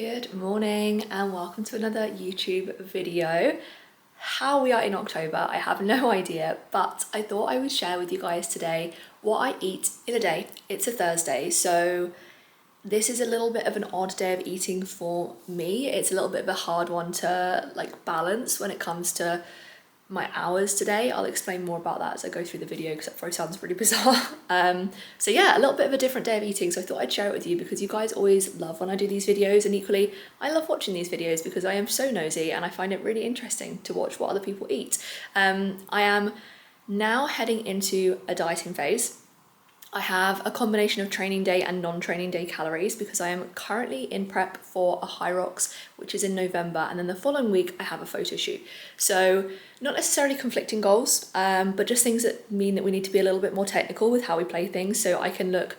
Good morning and welcome to another YouTube video. How we are in October, I have no idea, but I thought I would share with you guys today what I eat in a day. It's a Thursday, so this is a little bit of an odd day of eating for me. It's a little bit of a hard one to balance when it comes to my hours today. I'll explain more about that as I go through the video because that probably sounds really bizarre. So yeah, a little bit of a different day of eating, so I thought I'd share it with you because you guys always love when I do these videos, and equally I love watching these videos because I am so nosy and I find it really interesting to watch what other people eat. I am now heading into a dieting phase. I have a combination of training day and non-training day calories because I am currently in prep for a Hyrox, which is in November, and then the following week I have a photo shoot. So not necessarily conflicting goals, but just things that mean that we need to be a little bit more technical with how we play things, so I can look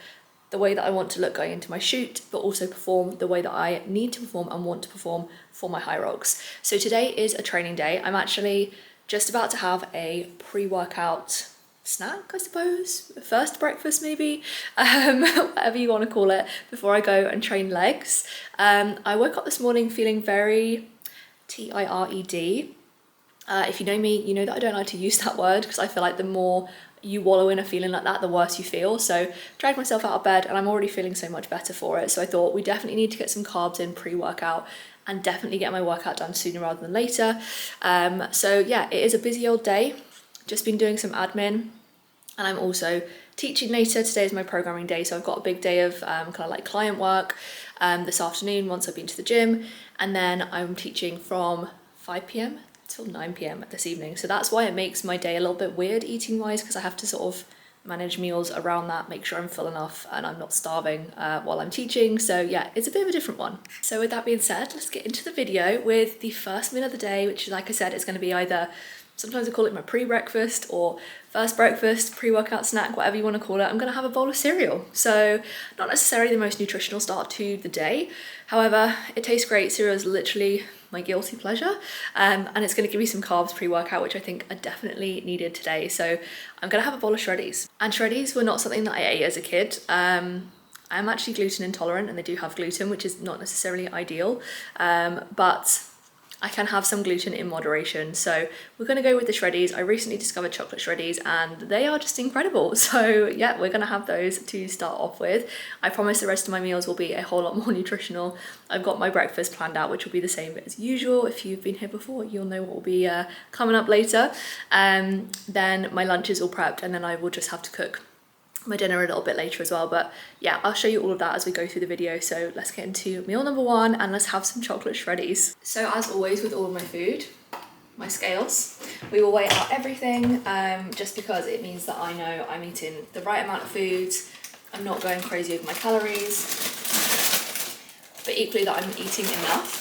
the way that I want to look going into my shoot, but also perform the way that I need to perform and want to perform for my Hyrox. So today is a training day. I'm actually just about to have a pre-workout snack, I suppose, first breakfast maybe, whatever you want to call it, before I go and train legs. I woke up this morning feeling very tired. If you know me, you know that I don't like to use that word because I feel like the more you wallow in a feeling like that, the worse you feel. So dragged myself out of bed and I'm already feeling so much better for it. So I thought we definitely need to get some carbs in pre-workout and definitely get my workout done sooner rather than later. So yeah, it is a busy old day. Just been doing some admin, and I'm also teaching later. Today is my programming day, so I've got a big day of client work this afternoon once I've been to the gym, and then I'm teaching from 5 p.m. till 9 p.m. this evening. So that's why it makes my day a little bit weird eating wise, because I have to sort of manage meals around that, make sure I'm full enough and I'm not starving while I'm teaching. So yeah, it's a bit of a different one. So with that being said, let's get into the video with the first meal of the day, which, like I said, is going to be either, sometimes I call it my pre-breakfast or first breakfast, pre-workout snack, whatever you want to call it. I'm going to have a bowl of cereal. So not necessarily the most nutritional start to the day. However, it tastes great. Cereal is literally my guilty pleasure. And it's going to give me some carbs pre-workout, which I think are definitely needed today. So I'm going to have a bowl of shreddies. And shreddies were not something that I ate as a kid. I'm actually gluten intolerant, and they do have gluten, which is not necessarily ideal. But I can have some gluten in moderation. So we're gonna go with the shreddies. I recently discovered chocolate shreddies and they are just incredible. So yeah, we're gonna have those to start off with. I promise the rest of my meals will be a whole lot more nutritional. I've got my breakfast planned out, which will be the same as usual. If you've been here before, you'll know what will be coming up later. Then my lunch is all prepped, and then I will just have to cook my dinner a little bit later as well. But yeah, I'll show you all of that as we go through the video. So let's get into meal number one and let's have some chocolate shreddies. So as always with all of my food, my scales, we will weigh out everything just because it means that I know I'm eating the right amount of food. I'm not going crazy with my calories, but equally that I'm eating enough,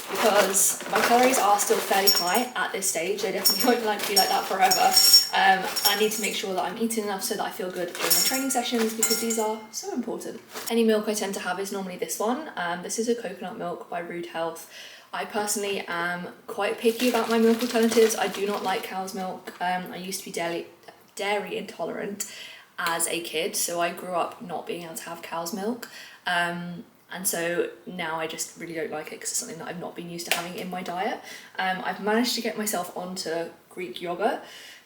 because my calories are still fairly high at this stage. They definitely won't like to be like that forever. I need to make sure that I'm eating enough so that I feel good during my training sessions, because these are so important. Any milk I tend to have is normally this one. This is a coconut milk by Rude Health. I personally am quite picky about my milk alternatives. I do not like cow's milk. I used to be dairy intolerant as a kid, so I grew up not being able to have cow's milk. And so now I just really don't like it because it's something that I've not been used to having in my diet. I've managed to get myself onto Greek yogurt,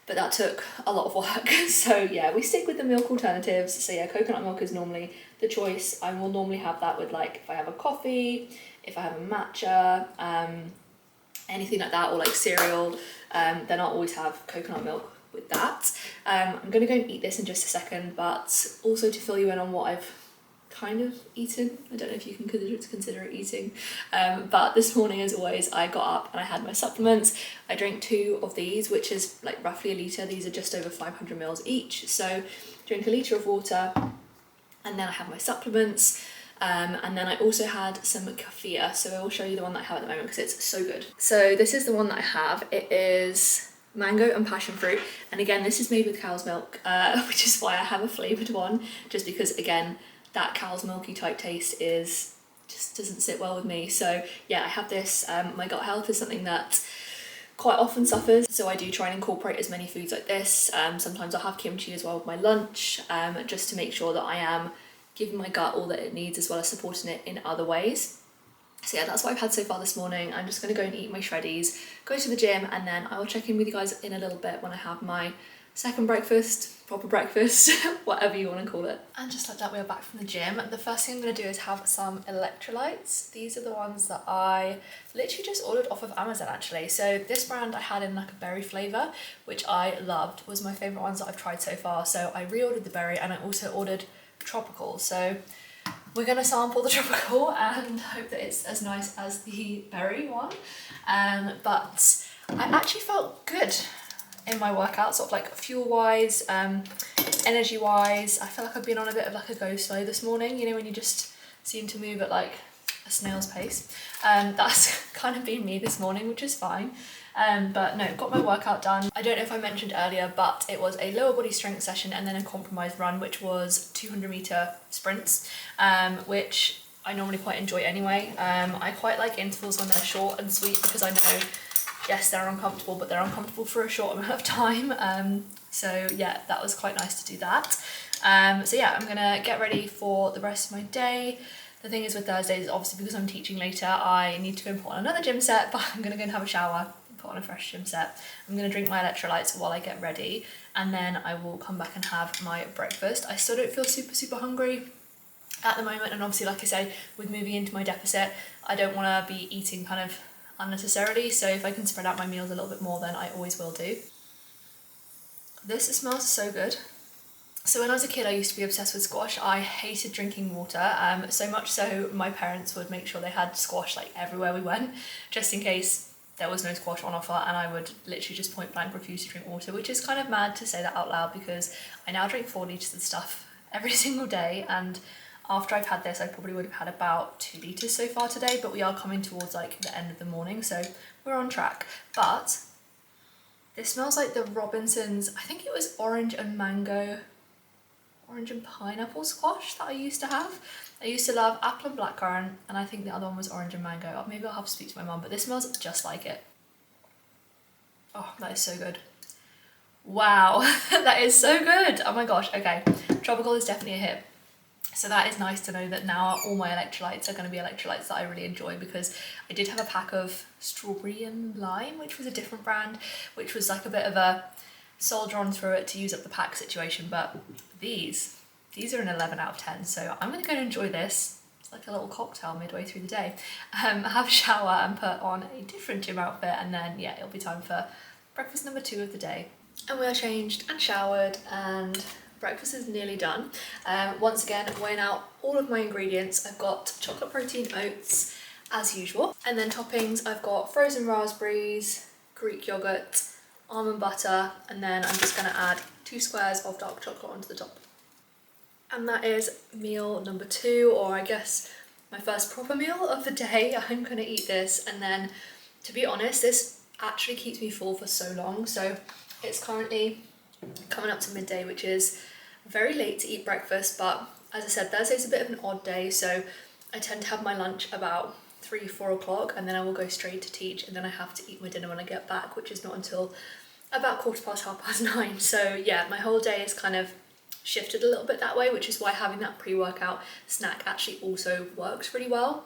but that took a lot of work. So yeah, we stick with the milk alternatives. So yeah, coconut milk is normally the choice. I will normally have that with, like, if I have a coffee, if I have a matcha, anything like that, or like cereal, then I'll always have coconut milk with that. I'm gonna go and eat this in just a second, but also to fill you in on what I've kind of eaten. I don't know if you can consider it eating, but this morning, as always, I got up and I had my supplements. I drank 2 of these, which is like roughly a litre. These are just over 500 mils each. So drink a litre of water, and then I have my supplements, and then I also had some kefir. So I will show you the one that I have at the moment because it's so good. So this is the one that I have. It is mango and passion fruit, and again, this is made with cow's milk, which is why I have a flavoured one, just because, again, that cow's milky type taste just doesn't sit well with me. So yeah, I have this. My gut health is something that quite often suffers, so I do try and incorporate as many foods like this. Sometimes I'll have kimchi as well with my lunch, just to make sure that I am giving my gut all that it needs, as well as supporting it in other ways. So yeah, that's what I've had so far this morning. I'm just going to go and eat my shreddies, go to the gym, and then I will check in with you guys in a little bit when I have my second breakfast, proper breakfast, whatever you want to call it. And just like that, we are back from the gym. The first thing I'm going to do is have some electrolytes. These are the ones that I literally just ordered off of Amazon actually. So this brand I had in like a berry flavour, which I loved, was my favourite ones that I've tried so far. So I reordered the berry and I also ordered tropical. So we're going to sample the tropical and hope that it's as nice as the berry one. But I actually felt good in my workout, sort of like fuel wise, energy wise. I feel like I've been on a bit of like a go slow this morning, you know, when you just seem to move at like a snail's pace. That's kind of been me this morning, which is fine. But no, got my workout done. I don't know if I mentioned earlier, but it was a lower body strength session and then a compromised run, which was 200-meter sprints, which I normally quite enjoy anyway. I quite like intervals when they're short and sweet because I know, yes, they're uncomfortable, but they're uncomfortable for a short amount of time. So yeah, that was quite nice to do that. So yeah, I'm gonna get ready for the rest of my day. The thing is with Thursdays, obviously because I'm teaching later, I need to go and put on another gym set, but I'm gonna go and have a shower, put on a fresh gym set. I'm gonna drink my electrolytes while I get ready, and then I will come back and have my breakfast. I still don't feel super hungry at the moment, and obviously, like I say, with moving into my deficit, I don't wanna be eating kind of unnecessarily, so if I can spread out my meals a little bit more, then I always will do. This smells so good. So when I was a kid, I used to be obsessed with squash. I hated drinking water, so much so my parents would make sure they had squash like everywhere we went, just in case there was no squash on offer, and I would literally just point blank refuse to drink water, which is kind of mad to say that out loud because I now drink 4 litres of stuff every single day, and after I've had this, I probably would have had about 2 litres so far today, but we are coming towards like the end of the morning, so we're on track. But this smells like the Robinsons, I think it was orange and pineapple squash that I used to have. I used to love apple and blackcurrant, and I think the other one was orange and mango. Maybe I'll have to speak to my mum, but this smells just like it. Oh, that is so good. Wow, that is so good. Oh my gosh, okay. Tropical is definitely a hit. So that is nice to know that now all my electrolytes are going to be electrolytes that I really enjoy, because I did have a pack of strawberry and lime, which was a different brand, which was like a bit of a soldier on through it to use up the pack situation, but these are an 11 out of 10, so I'm going to go and enjoy this. It's like a little cocktail midway through the day. Have a shower and put on a different gym outfit, and then yeah, it'll be time for breakfast number 2 of the day. And we are changed and showered and breakfast is nearly done. Once again, weighing out all of my ingredients. I've got chocolate protein oats as usual, and then toppings I've got frozen raspberries, Greek yogurt, almond butter, and then I'm just going to add 2 squares of dark chocolate onto the top. And that is meal number 2, or I guess my first proper meal of the day. I'm going to eat this, and then to be honest, this actually keeps me full for so long. So it's currently coming up to midday, which is very late to eat breakfast, but as I said, Thursday's a bit of an odd day, so I tend to have my lunch about 3-4 o'clock, and then I will go straight to teach, and then I have to eat my dinner when I get back, which is not until about 9:15. So yeah, my whole day is kind of shifted a little bit that way, which is why having that pre-workout snack actually also works really well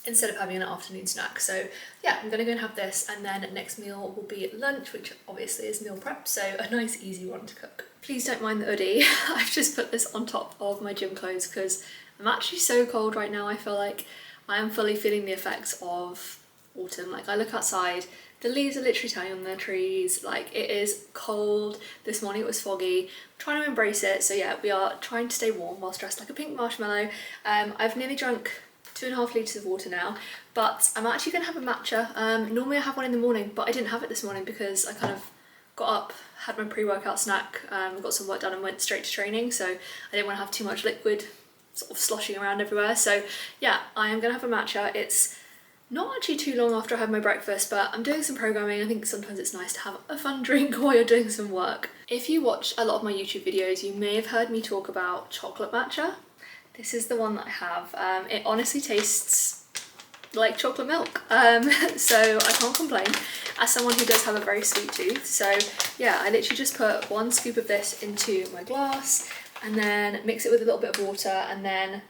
instead of having an afternoon snack. So yeah, I'm gonna go and have this, and then next meal will be lunch, which obviously is meal prep, so a nice easy one to cook. Please don't mind the hoodie. I've just put this on top of my gym clothes because I'm actually so cold right now. I feel like I am fully feeling the effects of autumn. Like, I look outside, the leaves are literally turning on their trees, like it is cold. This morning it was foggy. I'm trying to embrace it, so yeah, we are trying to stay warm whilst dressed like a pink marshmallow. I've nearly drunk 2.5 litres of water now, but I'm actually going to have a matcha. Normally I have one in the morning, but I didn't have it this morning because I kind of got up, had my pre-workout snack, got some work done and went straight to training, so I didn't want to have too much liquid sort of sloshing around everywhere. So yeah, I am going to have a matcha. It's not actually too long after I had my breakfast, but I'm doing some programming. I think sometimes it's nice to have a fun drink while you're doing some work. If you watch a lot of my YouTube videos, you may have heard me talk about chocolate matcha. This is the one that I have. It honestly tastes like chocolate milk, so I can't complain as someone who does have a very sweet tooth. So yeah, I literally just put 1 scoop of this into my glass and then mix it with a little bit of water and then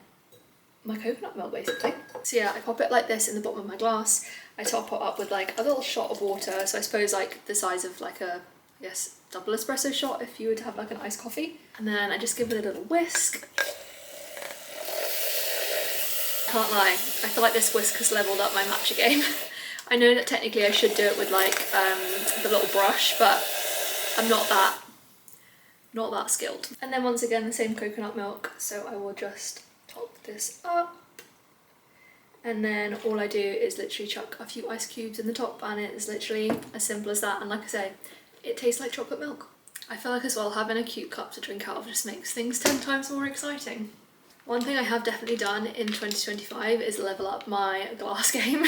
my coconut milk basically. So yeah, I pop it like this in the bottom of my glass. I top it up with like a little shot of water, so I suppose like the size of like a, I guess, double espresso shot if you would have like an iced coffee. And then I just give it a little whisk. Can't lie, I feel like this whisk has leveled up my matcha game. I know that technically I should do it with like the little brush, but I'm not that skilled. And then once again, the same coconut milk, so I will just top this up. And then all I do is literally chuck a few ice cubes in the top, and it's literally as simple as that. And like I say, it tastes like chocolate milk. I feel like as well having a cute cup to drink out of just makes things 10 times more exciting. One thing I have definitely done in 2025 is level up my glass game.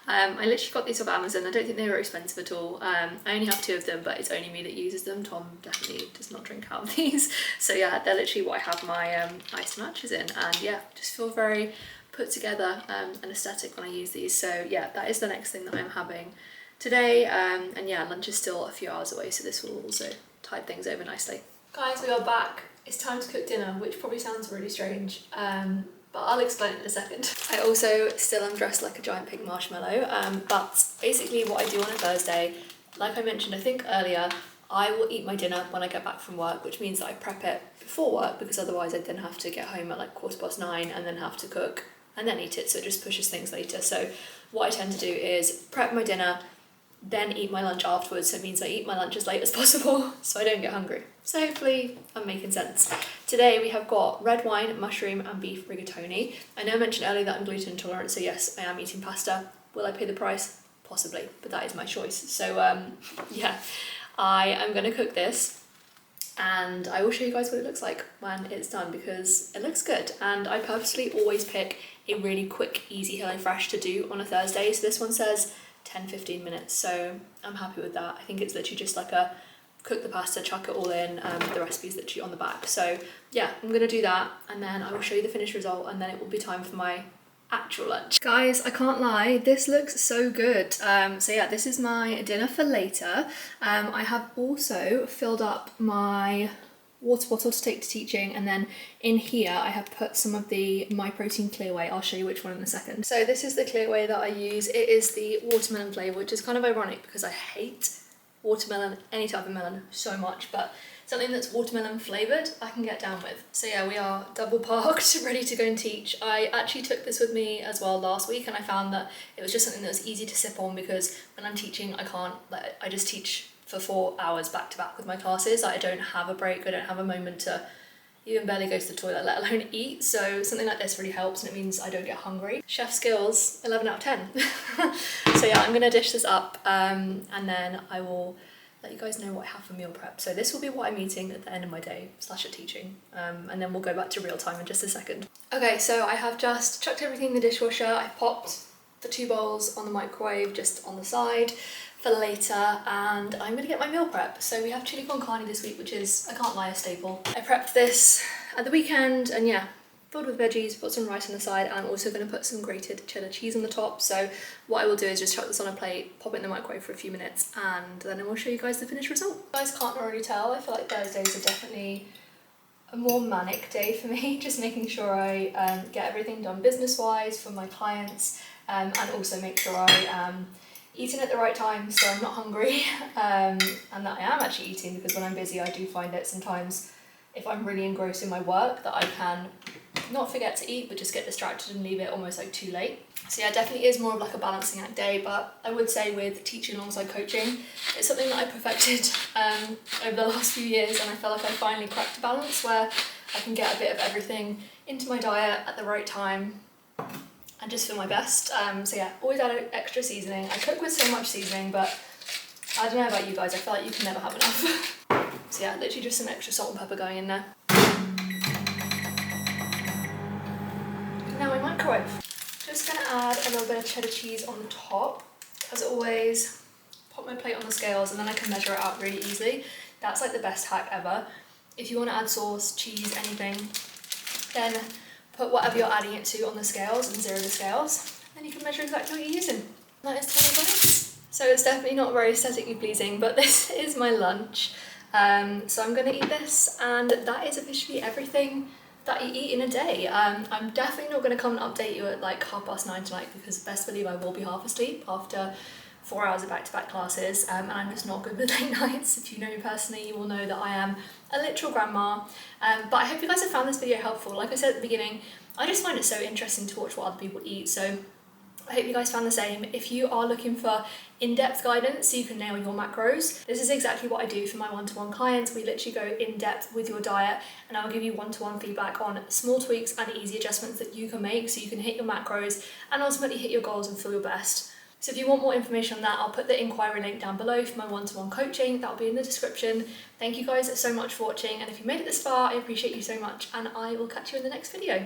I literally got these off Amazon. I don't think they were expensive at all. I only have 2 of them, but it's only me that uses them. Tom definitely does not drink out of these. So yeah, they're literally what I have my iced matches in, and yeah, just feel very put together and aesthetic when I use these. So yeah, that is the next thing that I'm having today. And yeah, lunch is still a few hours away, so this will also tide things over nicely. Guys, we are back. It's time to cook dinner, which probably sounds really strange, but I'll explain in a second. I also still am dressed like a giant pink marshmallow, but basically what I do on a Thursday, like I mentioned I think earlier, I will eat my dinner when I get back from work, which means that I prep it before work, because otherwise I'd then have to get home at like 9:15 and then have to cook and then eat it, so it just pushes things later. So what I tend to do is prep my dinner, then eat my lunch afterwards, so it means I eat my lunch as late as possible so I don't get hungry. So hopefully I'm making sense. Today we have got red wine, mushroom and beef rigatoni. I know I mentioned earlier that I'm gluten intolerant, so yes, I am eating pasta. Will I pay the price? Possibly, but that is my choice. So yeah, I am going to cook this, and I will show you guys what it looks like when it's done, because it looks good. And I purposely always pick a really quick, easy HelloFresh to do on a Thursday. So this one says 10-15 minutes, so I'm happy with that. I think it's literally just like a cook the pasta, chuck it all in, the recipe's literally on the back. So yeah, I'm gonna do that, and then I will show you the finished result, and then it will be time for my actual lunch. Guys, I can't lie, this looks so good. So yeah, this is my dinner for later. I have also filled up my water bottle to take to teaching, and then in here I have put some of the My Protein Clear Whey. I'll show you which one in a second. So this is the Clear Whey that I use. It is the watermelon flavour, which is kind of ironic because I hate watermelon, any type of melon, so much, but something that's watermelon flavoured I can get down with. So yeah, we are double parked, ready to go and teach. I actually took this with me as well last week, and I found that it was just something that was easy to sip on, because when I'm teaching I can't, like, I just teach for 4 hours back to back with my classes. Like, I don't have a break, I don't have a moment to even barely go to the toilet, let alone eat. So something like this really helps, and it means I don't get hungry. Chef skills, 11 out of 10. So yeah, I'm gonna dish this up, and then I will let you guys know what I have for meal prep. So this will be what I'm eating at the end of my day / at teaching, and then we'll go back to real time in just a second. Okay, so I have just chucked everything in the dishwasher. I popped the 2 bowls on the microwave just on the side for later, and I'm gonna get my meal prep. So we have chili con carne this week, which is, I can't lie, a staple. I prepped this at the weekend, and yeah, filled with veggies, put some rice on the side, and I'm also going to put some grated cheddar cheese on the top. So what I will do is just chuck this on a plate, pop it in the microwave for a few minutes, and then I will show you guys the finished result. You guys can't already tell, I feel like Thursdays are definitely a more manic day for me, just making sure I get everything done business-wise for my clients, and also make sure I am eating at the right time so I'm not hungry, and that I am actually eating, because when I'm busy I do find it sometimes, if I'm really engrossed in my work, that I can not forget to eat but just get distracted and leave it almost like too late. So yeah, it definitely is more of like a balancing act day, but I would say with teaching alongside coaching, it's something that I perfected over the last few years, and I feel like I finally cracked a balance where I can get a bit of everything into my diet at the right time and just feel my best. So yeah, always add extra seasoning. I cook with so much seasoning, but I don't know about you guys, I feel like you can never have enough. So yeah, literally just some extra salt and pepper going in there. Now my microwave. Just gonna add a little bit of cheddar cheese on the top. As always, pop my plate on the scales, and then I can measure it out really easily. That's like the best hack ever. If you want to add sauce, cheese, anything, then put whatever you're adding it to on the scales and zero the scales. Then you can measure exactly what you're using. That is 20 grams. So it's definitely not very aesthetically pleasing, but this is my lunch. So I'm gonna eat this, and that is officially everything that you eat in a day. I'm definitely not going to come and update you at like 9:30 tonight, because best believe I will be half asleep after 4 hours of back-to-back classes, and I'm just not good with late nights. If you know me personally, you will know that I am a literal grandma. But I hope you guys have found this video helpful. Like I said at the beginning, I just find it so interesting to watch what other people eat, so I hope you guys found the same. If you are looking for in-depth guidance so you can nail your macros, this is exactly what I do for my one-to-one clients. We literally go in-depth with your diet, and I'll give you one-to-one feedback on small tweaks and easy adjustments that you can make so you can hit your macros and ultimately hit your goals and feel your best. So if you want more information on that, I'll put the inquiry link down below for my one-to-one coaching. That'll be in the description. Thank you guys so much for watching, and if you made it this far, I appreciate you so much, and I will catch you in the next video.